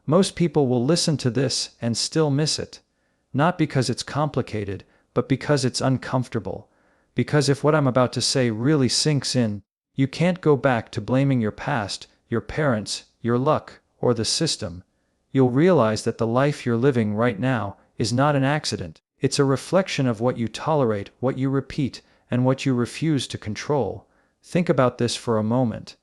Most people will listen to this and still miss it. Not because it's complicated, but because it's uncomfortable. Because if what I'm about to say really sinks in, you can't go back to blaming your past, your parents, your luck, or the system. You'll realize that the life you're living right now is not an accident. It's a reflection of what you tolerate, what you repeat, and what you refuse to control. Think about this for a moment.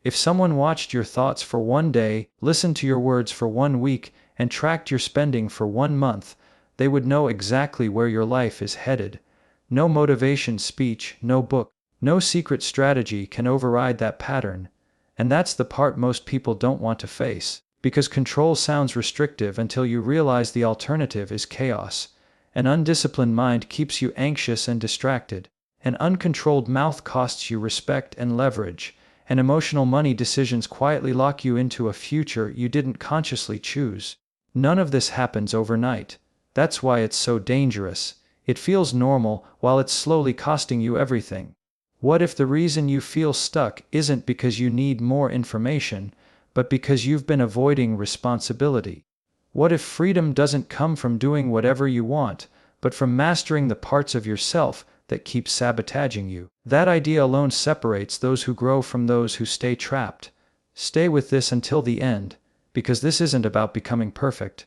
If someone watched your thoughts for one day, listened to your words for 1 week, and tracked your spending for 1 month, they would know exactly where your life is headed. No motivation speech, no book, no secret strategy can override that pattern. And that's the part most people don't want to face, because control sounds restrictive until you realize the alternative is chaos. An undisciplined mind keeps you anxious and distracted. An uncontrolled mouth costs you respect and leverage. And emotional money decisions quietly lock you into a future you didn't consciously choose. None of this happens overnight. That's why it's so dangerous. It feels normal while it's slowly costing you everything. What if the reason you feel stuck isn't because you need more information, but because you've been avoiding responsibility? What if freedom doesn't come from doing whatever you want, but from mastering the parts of yourself that keep sabotaging you? That idea alone separates those who grow from those who stay trapped. Stay with this until the end, because this isn't about becoming perfect.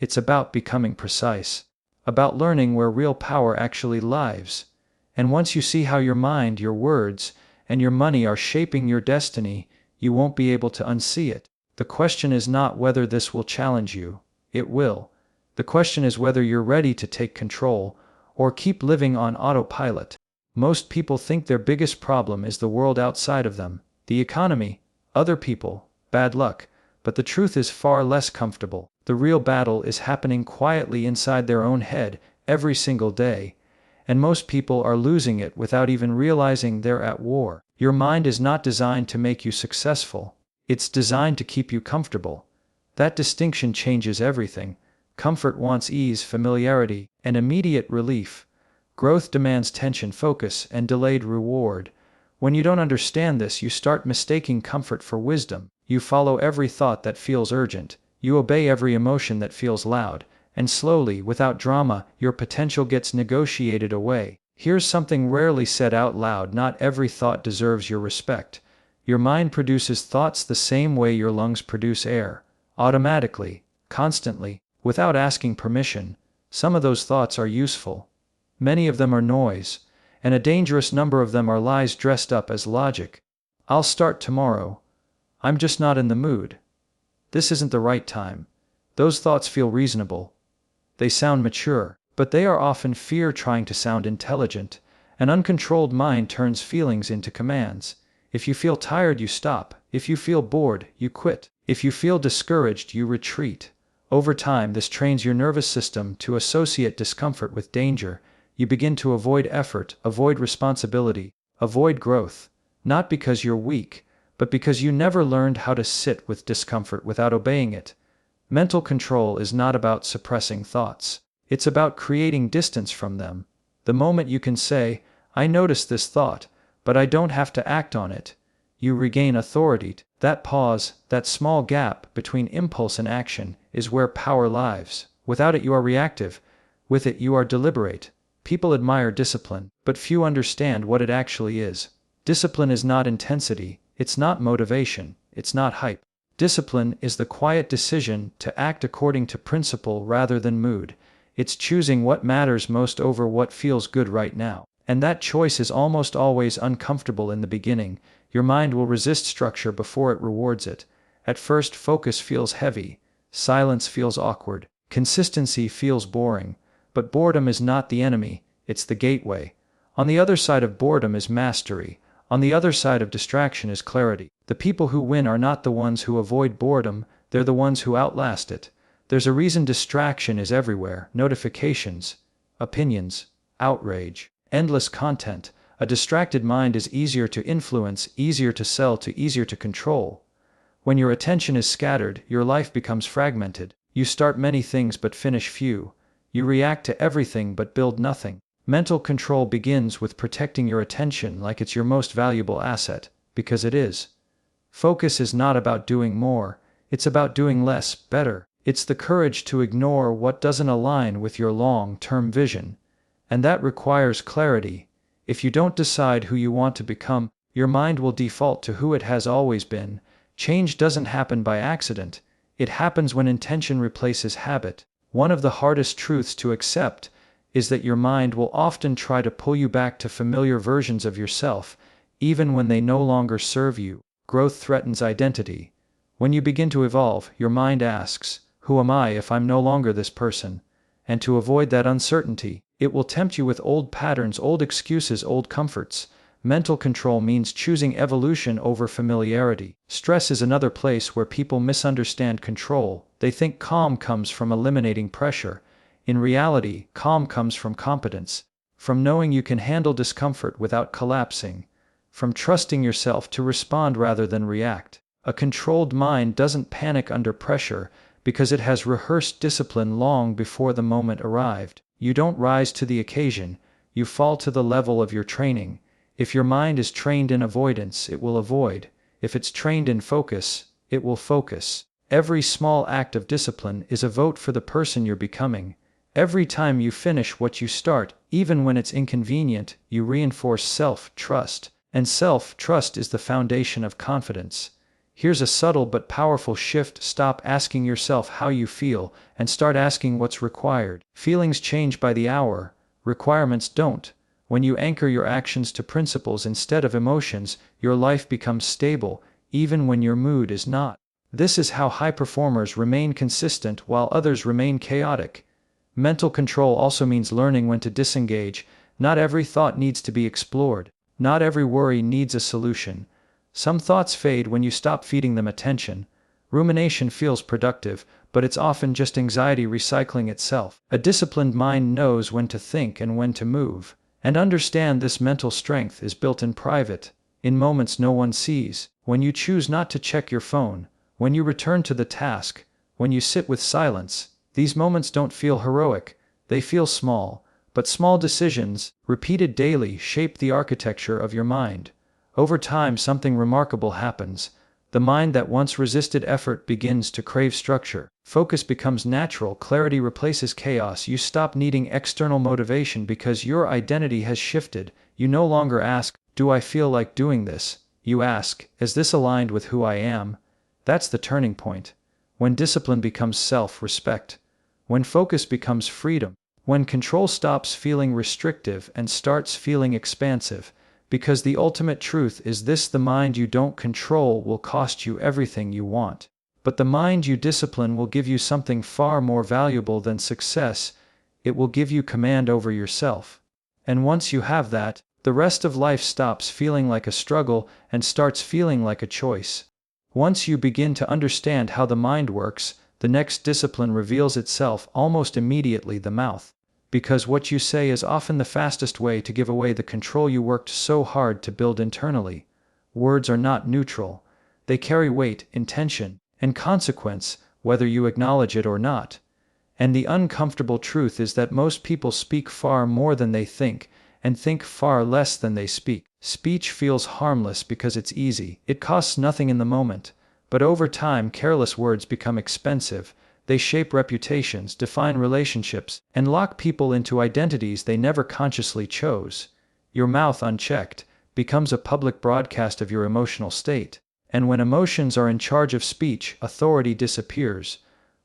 It's about becoming precise. About learning where real power actually lies. And once you see how your mind, your words, and your money are shaping your destiny, you won't be able to unsee it. The question is not whether this will challenge you. It will. The question is whether you're ready to take control, or keep living on autopilot. Most people think their biggest problem is the world outside of them, the economy, other people, bad luck, but the truth is far less comfortable. The real battle is happening quietly inside their own head every single day, and most people are losing it without even realizing they're at war. Your mind is not designed to make you successful. It's designed to keep you comfortable. That distinction changes everything. Comfort wants ease, familiarity, and immediate relief. Growth demands tension, focus, and delayed reward. When you don't understand this, you start mistaking comfort for wisdom. You follow every thought that feels urgent. You obey every emotion that feels loud. And slowly, without drama, your potential gets negotiated away. Here's something rarely said out loud: not every thought deserves your respect. Your mind produces thoughts the same way your lungs produce air. Automatically, constantly, without asking permission. Some of those thoughts are useful. Many of them are noise. And a dangerous number of them are lies dressed up as logic. I'll start tomorrow. I'm just not in the mood. This isn't the right time. Those thoughts feel reasonable. They sound mature, but they are often fear trying to sound intelligent. An uncontrolled mind turns feelings into commands. If you feel tired, you stop. If you feel bored, you quit. If you feel discouraged, you retreat. Over time, this trains your nervous system to associate discomfort with danger. You begin to avoid effort, avoid responsibility, avoid growth. Not because you're weak, but because you never learned how to sit with discomfort without obeying it. Mental control is not about suppressing thoughts. It's about creating distance from them. The moment you can say, "I notice this thought, but I don't have to act on it," you regain authority. That pause, that small gap between impulse and action, is where power lies. Without it you are reactive. With it you are deliberate. People admire discipline, but few understand what it actually is. Discipline is not intensity, it's not motivation, it's not hype. Discipline is the quiet decision to act according to principle rather than mood. It's choosing what matters most over what feels good right now. And that choice is almost always uncomfortable in the beginning. Your mind will resist structure before it rewards it. At first, focus feels heavy, silence feels awkward, consistency feels boring. But boredom is not the enemy, it's the gateway. On the other side of boredom is mastery. On the other side of distraction is clarity. The people who win are not the ones who avoid boredom, they're the ones who outlast it. There's a reason distraction is everywhere: notifications, opinions, outrage, endless content. A distracted mind is easier to influence, easier to sell to, easier to control. When your attention is scattered, your life becomes fragmented. You start many things but finish few. You react to everything but build nothing. Mental control begins with protecting your attention like it's your most valuable asset, because it is. Focus is not about doing more, It's about doing less, better. It's the courage to ignore what doesn't align with your long-term vision. And that requires clarity. If you don't decide who you want to become, your mind will default to who it has always been. Change doesn't happen by accident. It happens when intention replaces habit. One of the hardest truths to accept is that your mind will often try to pull you back to familiar versions of yourself, even when they no longer serve you. Growth threatens identity. When you begin to evolve, your mind asks, "Who am I if I'm no longer this person?" And to avoid that uncertainty, it will tempt you with old patterns, old excuses, old comforts. Mental control means choosing evolution over familiarity. Stress is another place where people misunderstand control. They think calm comes from eliminating pressure. In reality, calm comes from competence, from knowing you can handle discomfort without collapsing, from trusting yourself to respond rather than react. A controlled mind doesn't panic under pressure because it has rehearsed discipline long before the moment arrived. You don't rise to the occasion, you fall to the level of your training. If your mind is trained in avoidance, it will avoid. If it's trained in focus, it will focus. Every small act of discipline is a vote for the person you're becoming. Every time you finish what you start, even when it's inconvenient, you reinforce self-trust. And self-trust is the foundation of confidence. Here's a subtle but powerful shift: stop asking yourself how you feel and start asking what's required. Feelings change by the hour, requirements don't. When you anchor your actions to principles instead of emotions, your life becomes stable, even when your mood is not. This is how high performers remain consistent while others remain chaotic. Mental control also means learning when to disengage. Not every thought needs to be explored. Not every worry needs a solution. Some thoughts fade when you stop feeding them attention. Rumination feels productive, but it's often just anxiety recycling itself. A disciplined mind knows when to think and when to move. And understand this mental strength is built in private, in moments no one sees. When you choose not to check your phone, when you return to the task, when you sit with silence, these moments don't feel heroic, they feel small. But small decisions, repeated daily, shape the architecture of your mind. Over time, something remarkable happens. The mind that once resisted effort begins to crave structure. Focus becomes natural, clarity replaces chaos. You stop needing external motivation because your identity has shifted. You no longer ask, "Do I feel like doing this?" You ask, "Is this aligned with who I am?" That's the turning point. When discipline becomes self-respect. When focus becomes freedom. When control stops feeling restrictive and starts feeling expansive. Because the ultimate truth is this: the mind you don't control will cost you everything you want. But the mind you discipline will give you something far more valuable than success. It will give you command over yourself. And once you have that, the rest of life stops feeling like a struggle and starts feeling like a choice. Once you begin to understand how the mind works, the next discipline reveals itself almost immediately: the mouth. Because what you say is often the fastest way to give away the control you worked so hard to build internally. Words are not neutral. They carry weight, intention, and consequence, whether you acknowledge it or not. And the uncomfortable truth is that most people speak far more than they think, and think far less than they speak. Speech feels harmless because it's easy. It costs nothing in the moment. But over time, careless words become expensive. They shape reputations, define relationships, and lock people into identities they never consciously chose. Your mouth, unchecked, becomes a public broadcast of your emotional state. And when emotions are in charge of speech, authority disappears.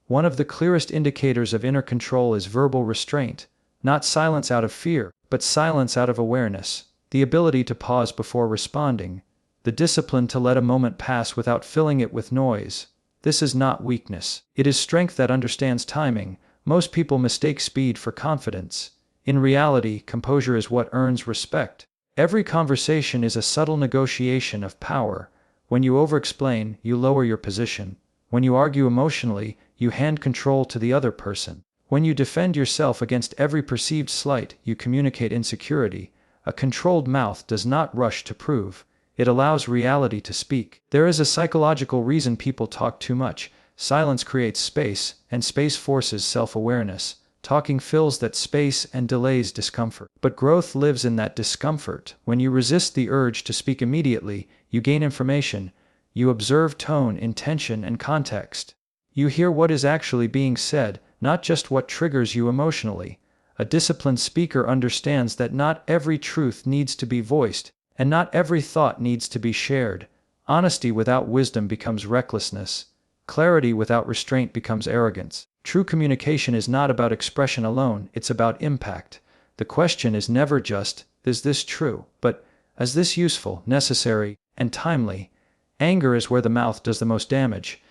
One of the clearest indicators of inner control is verbal restraint. Not silence out of fear, but silence out of awareness. The ability to pause before responding. The discipline to let a moment pass without filling it with noise. This is not weakness. It is strength that understands timing. Most people mistake speed for confidence. In reality, composure is what earns respect. Every conversation is a subtle negotiation of power. When you over-explain, you lower your position. When you argue emotionally, you hand control to the other person. When you defend yourself against every perceived slight, you communicate insecurity. A controlled mouth does not rush to prove. It allows reality to speak. There is a psychological reason people talk too much. Silence creates space, and space forces self-awareness. Talking fills that space and delays discomfort. But growth lives in that discomfort. When you resist the urge to speak immediately, you gain information. You observe tone, intention, and context. You hear what is actually being said, not just what triggers you emotionally. A disciplined speaker understands that not every truth needs to be voiced, and not every thought needs to be shared. Honesty without wisdom becomes recklessness. Clarity without restraint becomes arrogance. True communication is not about expression alone, it's about impact. The question is never just, is this true, but, is this useful, necessary, and timely? Anger is where the mouth does the most damage.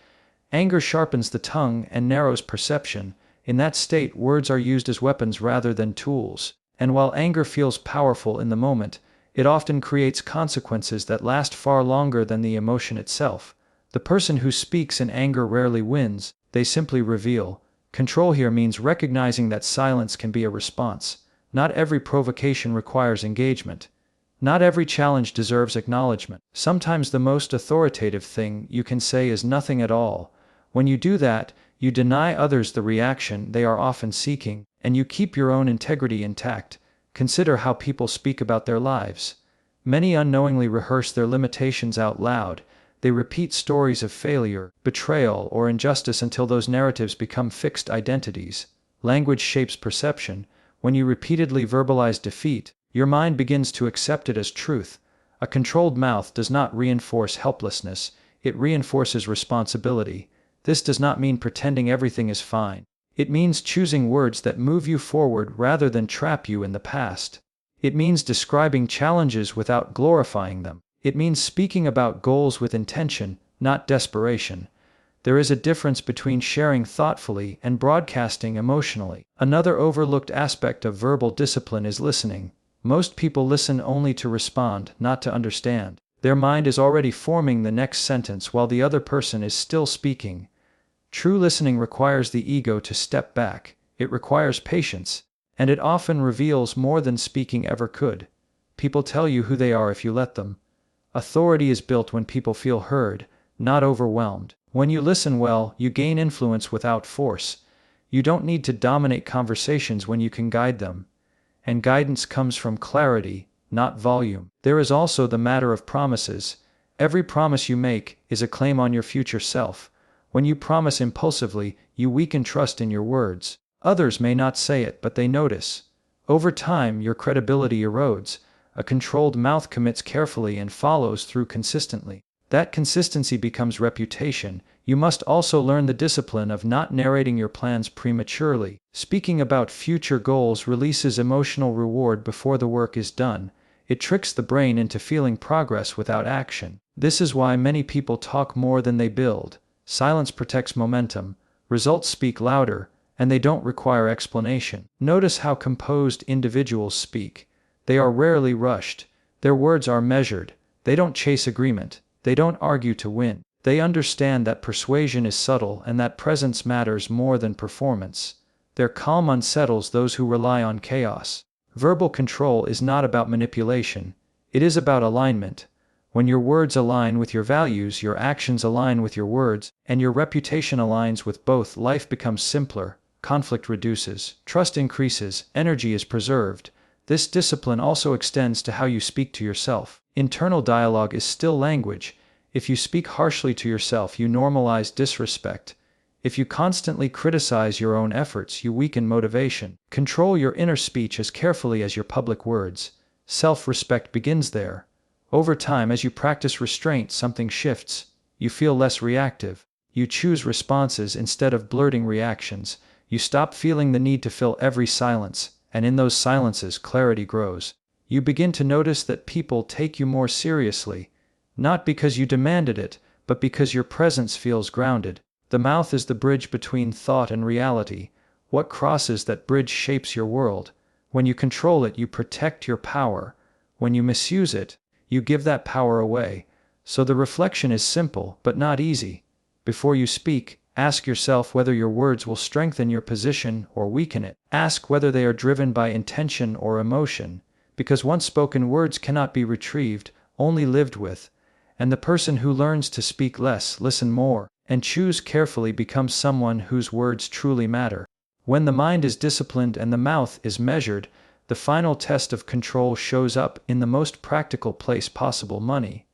Anger sharpens the tongue and narrows perception. In that state, words are used as weapons rather than tools. And while anger feels powerful in the moment, it often creates consequences that last far longer than the emotion itself. The person who speaks in anger rarely wins, they simply reveal. Control here means recognizing that silence can be a response. Not every provocation requires engagement. Not every challenge deserves acknowledgement. Sometimes the most authoritative thing you can say is nothing at all. When you do that, you deny others the reaction they are often seeking, and you keep your own integrity intact. Consider how people speak about their lives. Many unknowingly rehearse their limitations out loud. They repeat stories of failure, betrayal, or injustice until those narratives become fixed identities. Language shapes perception. When you repeatedly verbalize defeat, your mind begins to accept it as truth. A controlled mouth does not reinforce helplessness, it reinforces responsibility. This does not mean pretending everything is fine. It means choosing words that move you forward rather than trap you in the past. It means describing challenges without glorifying them. It means speaking about goals with intention, not desperation. There is a difference between sharing thoughtfully and broadcasting emotionally. Another overlooked aspect of verbal discipline is listening. Most people listen only to respond, not to understand. Their mind is already forming the next sentence while the other person is still speaking. True listening requires the ego to step back. It requires patience, and it often reveals more than speaking ever could. People tell you who they are if you let them. Authority is built when people feel heard, not overwhelmed. When you listen well, you gain influence without force. You don't need to dominate conversations when you can guide them. And guidance comes from clarity, not volume. There is also the matter of promises. Every promise you make is a claim on your future self. When you promise impulsively, you weaken trust in your words. Others may not say it, but they notice. Over time, your credibility erodes. A controlled mouth commits carefully and follows through consistently. That consistency becomes reputation. You must also learn the discipline of not narrating your plans prematurely. Speaking about future goals releases emotional reward before the work is done. It tricks the brain into feeling progress without action. This is why many people talk more than they build. Silence protects momentum. Results speak louder, and they don't require explanation. Notice how composed individuals speak. They are rarely rushed. Their words are measured. They don't chase agreement. They don't argue to win. They understand that persuasion is subtle and that presence matters more than performance. Their calm unsettles those who rely on chaos. Verbal control is not about manipulation. It is about alignment. When your words align with your values, your actions align with your words, and your reputation aligns with both, life becomes simpler, conflict reduces, trust increases, energy is preserved. This discipline also extends to how you speak to yourself. Internal dialogue is still language. If you speak harshly to yourself, you normalize disrespect. If you constantly criticize your own efforts, you weaken motivation. Control your inner speech as carefully as your public words. Self-respect begins there. Over time, as you practice restraint, something shifts. You feel less reactive. You choose responses instead of blurting reactions. You stop feeling the need to fill every silence, and in those silences, clarity grows. You begin to notice that people take you more seriously, not because you demanded it, but because your presence feels grounded. The mouth is the bridge between thought and reality. What crosses that bridge shapes your world. When you control it, you protect your power. When you misuse it, you give that power away. So the reflection is simple, but not easy. Before you speak, ask yourself whether your words will strengthen your position or weaken it. Ask whether they are driven by intention or emotion, because once spoken words cannot be retrieved, only lived with. And the person who learns to speak less, listen more, and choose carefully becomes someone whose words truly matter. When the mind is disciplined and the mouth is measured, the final test of control shows up in the most practical place possible: money.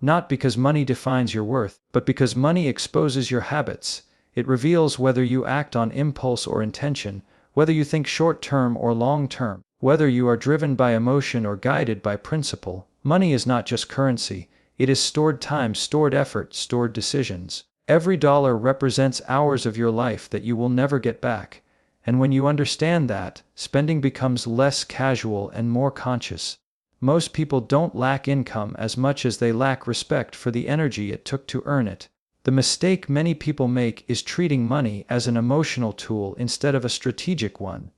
Not because money defines your worth, but because money exposes your habits. It reveals whether you act on impulse or intention, whether you think short-term or long-term, whether you are driven by emotion or guided by principle. Money is not just currency. It is stored time, stored effort, stored decisions. Every dollar represents hours of your life that you will never get back. And when you understand that, spending becomes less casual and more conscious. Most people don't lack income as much as they lack respect for the energy it took to earn it. The mistake many people make is treating money as an emotional tool instead of a strategic one.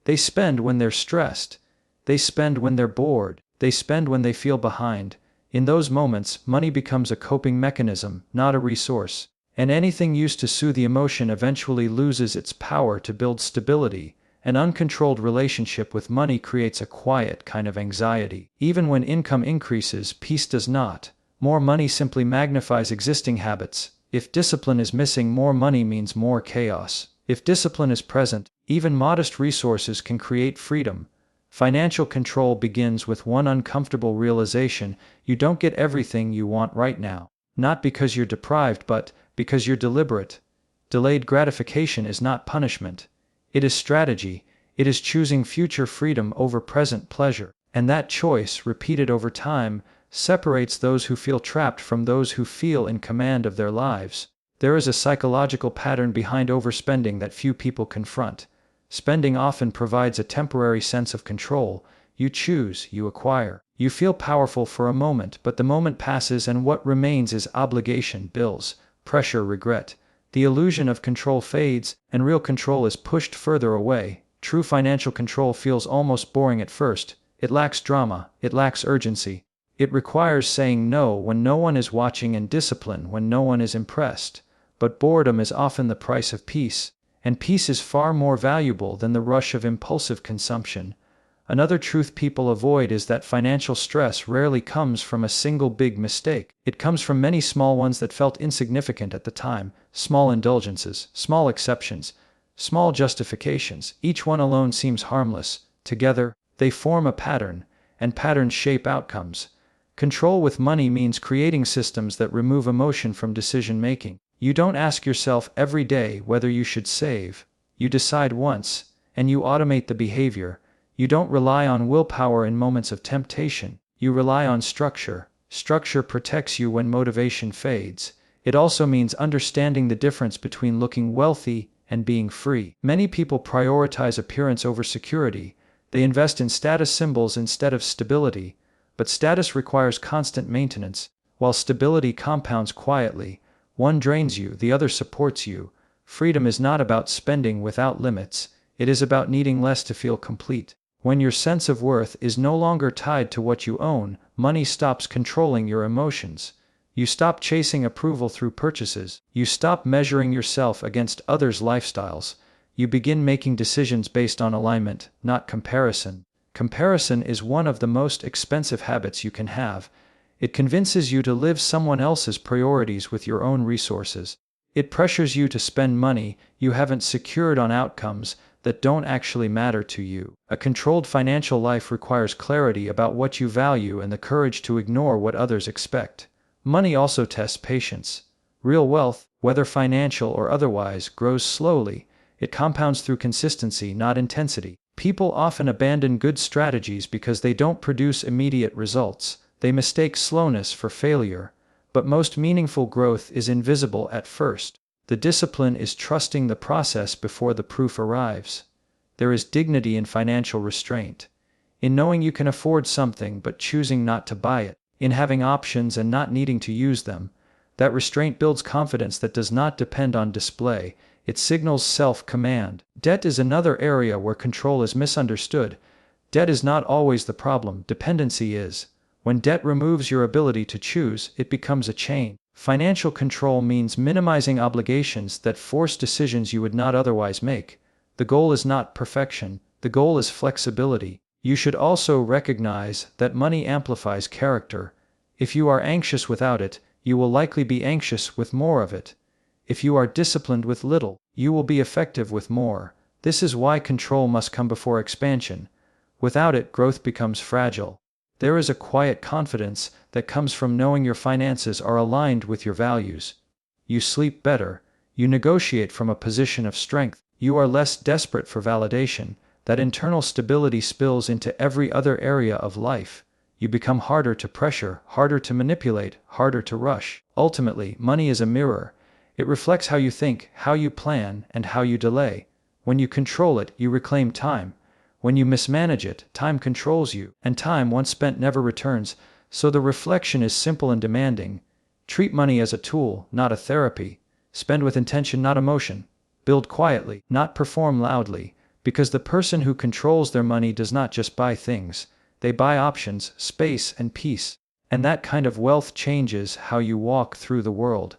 They spend when they're stressed. They spend when they're bored. They spend when they feel behind. In those moments, money becomes a coping mechanism, not a resource. And anything used to soothe the emotion eventually loses its power to build stability. An uncontrolled relationship with money creates a quiet kind of anxiety. Even when income increases, peace does not. More money simply magnifies existing habits. If discipline is missing, more money means more chaos. If discipline is present, even modest resources can create freedom. Financial control begins with one uncomfortable realization: you don't get everything you want right now. Not because you're deprived, but because you're deliberate. Delayed gratification is not punishment. It is strategy. It is choosing future freedom over present pleasure. And that choice, repeated over time, separates those who feel trapped from those who feel in command of their lives. There is a psychological pattern behind overspending that few people confront. Spending often provides a temporary sense of control. You choose, you acquire. You feel powerful for a moment, but the moment passes and what remains is obligation, bills, pressure, regret. The illusion of control fades, and real control is pushed further away. True financial control feels almost boring at first. It lacks drama. It lacks urgency. It requires saying no when no one is watching and discipline when no one is impressed. But boredom is often the price of peace, and peace is far more valuable than the rush of impulsive consumption. Another truth people avoid is that financial stress rarely comes from a single big mistake. It comes from many small ones that felt insignificant at the time. Small indulgences, small exceptions, small justifications. Each one alone seems harmless. Together, they form a pattern, and patterns shape outcomes. Control with money means creating systems that remove emotion from decision-making. You don't ask yourself every day whether you should save. You decide once, and you automate the behavior. You don't rely on willpower in moments of temptation. You rely on structure. Structure protects you when motivation fades. It also means understanding the difference between looking wealthy and being free. Many people prioritize appearance over security. They invest in status symbols instead of stability. But status requires constant maintenance, while stability compounds quietly. One drains you, the other supports you. Freedom is not about spending without limits. It is about needing less to feel complete. When your sense of worth is no longer tied to what you own, money stops controlling your emotions. You stop chasing approval through purchases. You stop measuring yourself against others' lifestyles. You begin making decisions based on alignment, not comparison. Comparison is one of the most expensive habits you can have. It convinces you to live someone else's priorities with your own resources. It pressures you to spend money you haven't secured on outcomes that don't actually matter to you. A controlled financial life requires clarity about what you value and the courage to ignore what others expect. Money also tests patience. Real wealth, whether financial or otherwise, grows slowly. It compounds through consistency, not intensity. People often abandon good strategies because they don't produce immediate results. They mistake slowness for failure. But most meaningful growth is invisible at first. The discipline is trusting the process before the proof arrives. There is dignity in financial restraint. In knowing you can afford something but choosing not to buy it. In having options and not needing to use them. That restraint builds confidence that does not depend on display. It signals self-command. Debt is another area where control is misunderstood. Debt is not always the problem, dependency is. When debt removes your ability to choose, it becomes a chain. Financial control means minimizing obligations that force decisions you would not otherwise make. The goal is not perfection, the goal is flexibility. You should also recognize that money amplifies character. If you are anxious without it, you will likely be anxious with more of it. If you are disciplined with little, you will be effective with more. This is why control must come before expansion. Without it, growth becomes fragile. There is a quiet confidence that comes from knowing your finances are aligned with your values. You sleep better. You negotiate from a position of strength. You are less desperate for validation. That internal stability spills into every other area of life. You become harder to pressure, harder to manipulate, harder to rush. Ultimately, money is a mirror. It reflects how you think, how you plan, and how you delay. When you control it, you reclaim time. When you mismanage it, time controls you, and time once spent never returns, so the reflection is simple and demanding. Treat money as a tool, not a therapy. Spend with intention, not emotion. Build quietly, not perform loudly, because the person who controls their money does not just buy things, they buy options, space, and peace. And that kind of wealth changes how you walk through the world.